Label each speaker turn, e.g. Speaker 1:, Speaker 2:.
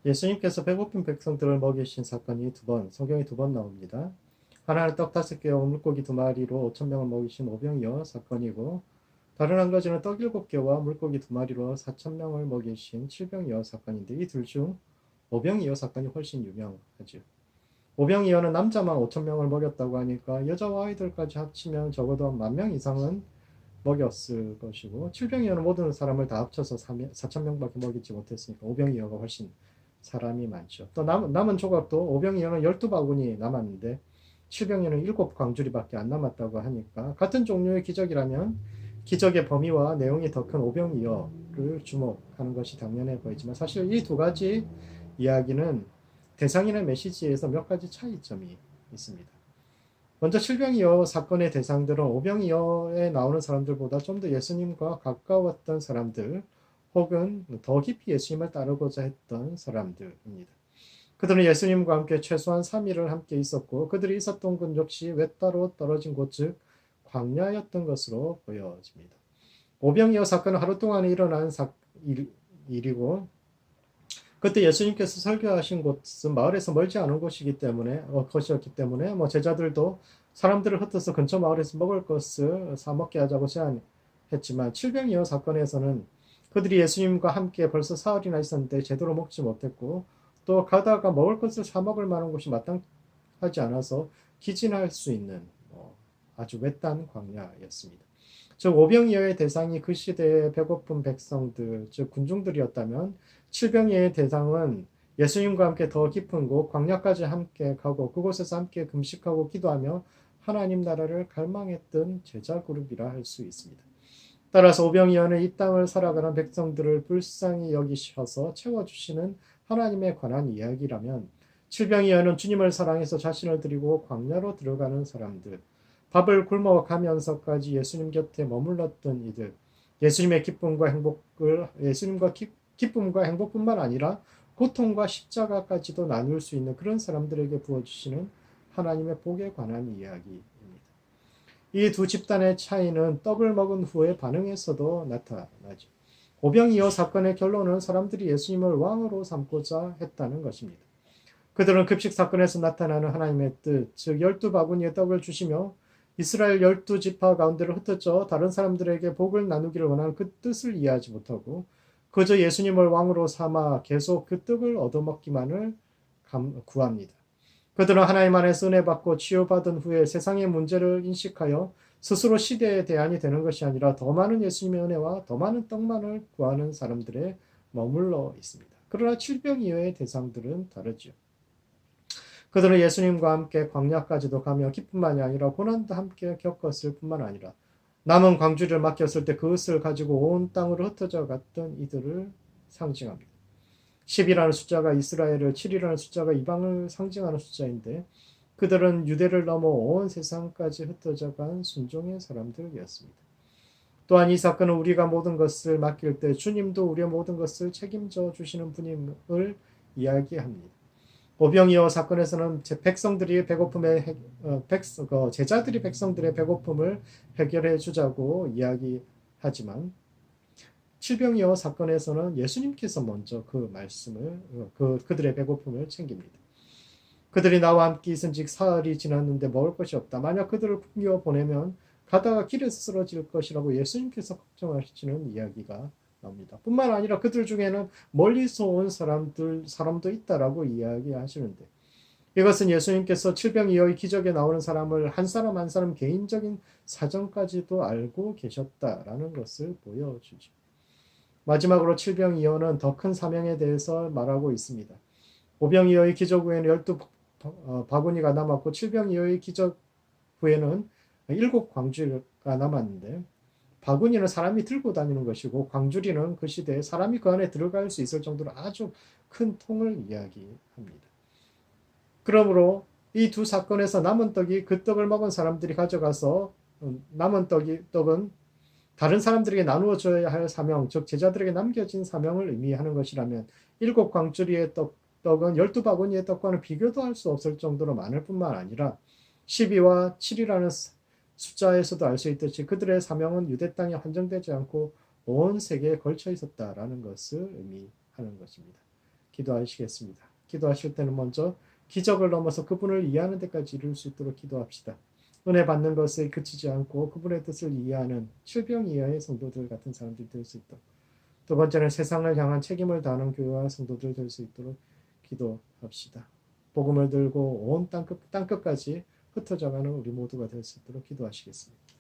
Speaker 1: 예수님께서 배고픈 백성들을 먹이신 사건이 성경에 두 번 나옵니다. 하나는 떡 5개와 물고기 2마리로 5천 명을 먹이신 오병이어 사건이고, 다른 한 가지는 떡 7개와 물고기 2마리로 4천 명을 먹이신 칠병이어 사건인데, 이 둘 중 오병이어 사건이 훨씬 유명하죠. 오병이어는 남자만 5천 명을 먹였다고 하니까 여자와 아이들까지 합치면 적어도 1만 명 이상은 먹였을 것이고, 칠병이어는 모든 사람을 다 합쳐서 4천 명밖에 먹이지 못했으니까 오병이어가 훨씬 사람이 많죠. 또 남은 조각도 오병이어는 12바구니 남았는데 칠병이어는 7광주리밖에 안 남았다고 하니까, 같은 종류의 기적이라면 기적의 범위와 내용이 더 큰 오병이어를 주목하는 것이 당연해 보이지만, 사실 이 두 가지 이야기는 대상이나 메시지에서 몇 가지 차이점이 있습니다. 먼저 칠병이어 사건의 대상들은 오병이어에 나오는 사람들보다 좀 더 예수님과 가까웠던 사람들, 혹은 더 깊이 예수님을 따르고자 했던 사람들입니다. 그들은 예수님과 함께 최소한 3일을 함께 있었고, 그들이 있었던 곳 역시 외따로 떨어진 곳, 즉 광야였던 것으로 보여집니다. 오병이어 사건은 하루 동안에 일어난 일이고, 그때 예수님께서 설교하신 곳은 마을에서 멀지 않은 것이었기 때문에 제자들도 사람들을 흩어서 근처 마을에서 먹을 것을 사 먹게 하자고 제안했지만, 칠병이어 사건에서는 그들이 예수님과 함께 벌써 사흘이나 있었는데 제대로 먹지 못했고, 또 가다가 먹을 것을 사 먹을 만한 곳이 마땅하지 않아서 기진할 수 있는 아주 외딴 광야였습니다. 즉 오병이어의 대상이 그 시대의 배고픈 백성들, 즉 군중들이었다면, 칠병이어의 대상은 예수님과 함께 더 깊은 곳 광야까지 함께 가고 그곳에서 함께 금식하고 기도하며 하나님 나라를 갈망했던 제자 그룹이라 할 수 있습니다. 따라서 오병이어는 이 땅을 살아가는 백성들을 불쌍히 여기셔서 채워주시는 하나님에 관한 이야기라면, 칠병이어는 주님을 사랑해서 자신을 드리고 광야로 들어가는 사람들, 밥을 굶어가면서까지 예수님 곁에 머물렀던 이들, 예수님과 기쁨과 행복뿐만 아니라 고통과 십자가까지도 나눌 수 있는 그런 사람들에게 부어주시는 하나님의 복에 관한 이야기입니다. 이 두 집단의 차이는 떡을 먹은 후의 반응에서도 나타나죠. 오병이어 사건의 결론은 사람들이 예수님을 왕으로 삼고자 했다는 것입니다. 그들은 급식 사건에서 나타나는 하나님의 뜻, 즉 12바구니의 떡을 주시며 이스라엘 12지파 가운데로 흩어져 다른 사람들에게 복을 나누기를 원하는 그 뜻을 이해하지 못하고, 그저 예수님을 왕으로 삼아 계속 그 떡을 얻어먹기만을 구합니다. 그들은 하나님 안에서 은혜 받고 치유받은 후에 세상의 문제를 인식하여 스스로 시대의 대안이 되는 것이 아니라 더 많은 예수님의 은혜와 더 많은 떡만을 구하는 사람들에 머물러 있습니다. 그러나 칠병이어의 대상들은 다르죠. 그들은 예수님과 함께 광야까지도 가며 기쁨만이 아니라 고난도 함께 겪었을 뿐만 아니라 남은 광주리를 맡겼을 때 그것을 가지고 온 땅으로 흩어져 갔던 이들을 상징합니다. 10이라는 숫자가 이스라엘을, 7이라는 숫자가 이방을 상징하는 숫자인데, 그들은 유대를 넘어 온 세상까지 흩어져 간 순종의 사람들이었습니다. 또한 이 사건은 우리가 모든 것을 맡길 때 주님도 우리의 모든 것을 책임져 주시는 분임을 이야기합니다. 오병이어 사건에서는 제자들이 백성들의 배고픔을 해결해 주자고 이야기하지만, 칠병이어 사건에서는 예수님께서 먼저 그들의 배고픔을 챙깁니다. 그들이 나와 함께 있은 지 사흘이 지났는데 먹을 것이 없다. 만약 그들을 풍겨 보내면 가다가 길에서 쓰러질 것이라고 예수님께서 걱정하시는 이야기가 나옵니다. 뿐만 아니라 그들 중에는 멀리서 온 사람도 있다라고 이야기하시는데, 이것은 예수님께서 칠병이어의 기적에 나오는 사람을 한 사람 한 사람 개인적인 사정까지도 알고 계셨다라는 것을 보여주죠. 마지막으로 칠병이어는 더 큰 사명에 대해서 말하고 있습니다. 오병이어의 기적 후에는 12바구니가 남았고, 칠병이어의 기적 후에는 7광주리가 남았는데, 바구니는 사람이 들고 다니는 것이고 광주리는 그 시대에 사람이 그 안에 들어갈 수 있을 정도로 아주 큰 통을 이야기합니다. 그러므로 이 두 사건에서 남은 떡이 그 떡을 먹은 사람들이 가져가서 남은 떡은 다른 사람들에게 나누어 줘야 할 사명, 즉 제자들에게 남겨진 사명을 의미하는 것이라면, 7광주리의 떡은 12바구니의 떡과는 비교도 할 수 없을 정도로 많을 뿐만 아니라 12와 7이라는 숫자에서도 알 수 있듯이 그들의 사명은 유대 땅에 한정되지 않고 온 세계에 걸쳐 있었다라는 것을 의미하는 것입니다. 기도하시겠습니다. 기도하실 때는 먼저 기적을 넘어서 그분을 이해하는 데까지 이룰 수 있도록 기도합시다. 은혜 받는 것에 그치지 않고 그분의 뜻을 이해하는 질병 이하의 성도들 같은 사람들이 될 수 있도록, 두 번째는 세상을 향한 책임을 다하는 교회와 성도들 될 수 있도록 기도합시다. 복음을 들고 온 땅끝까지 흩어져가는 우리 모두가 될 수 있도록 기도하시겠습니다.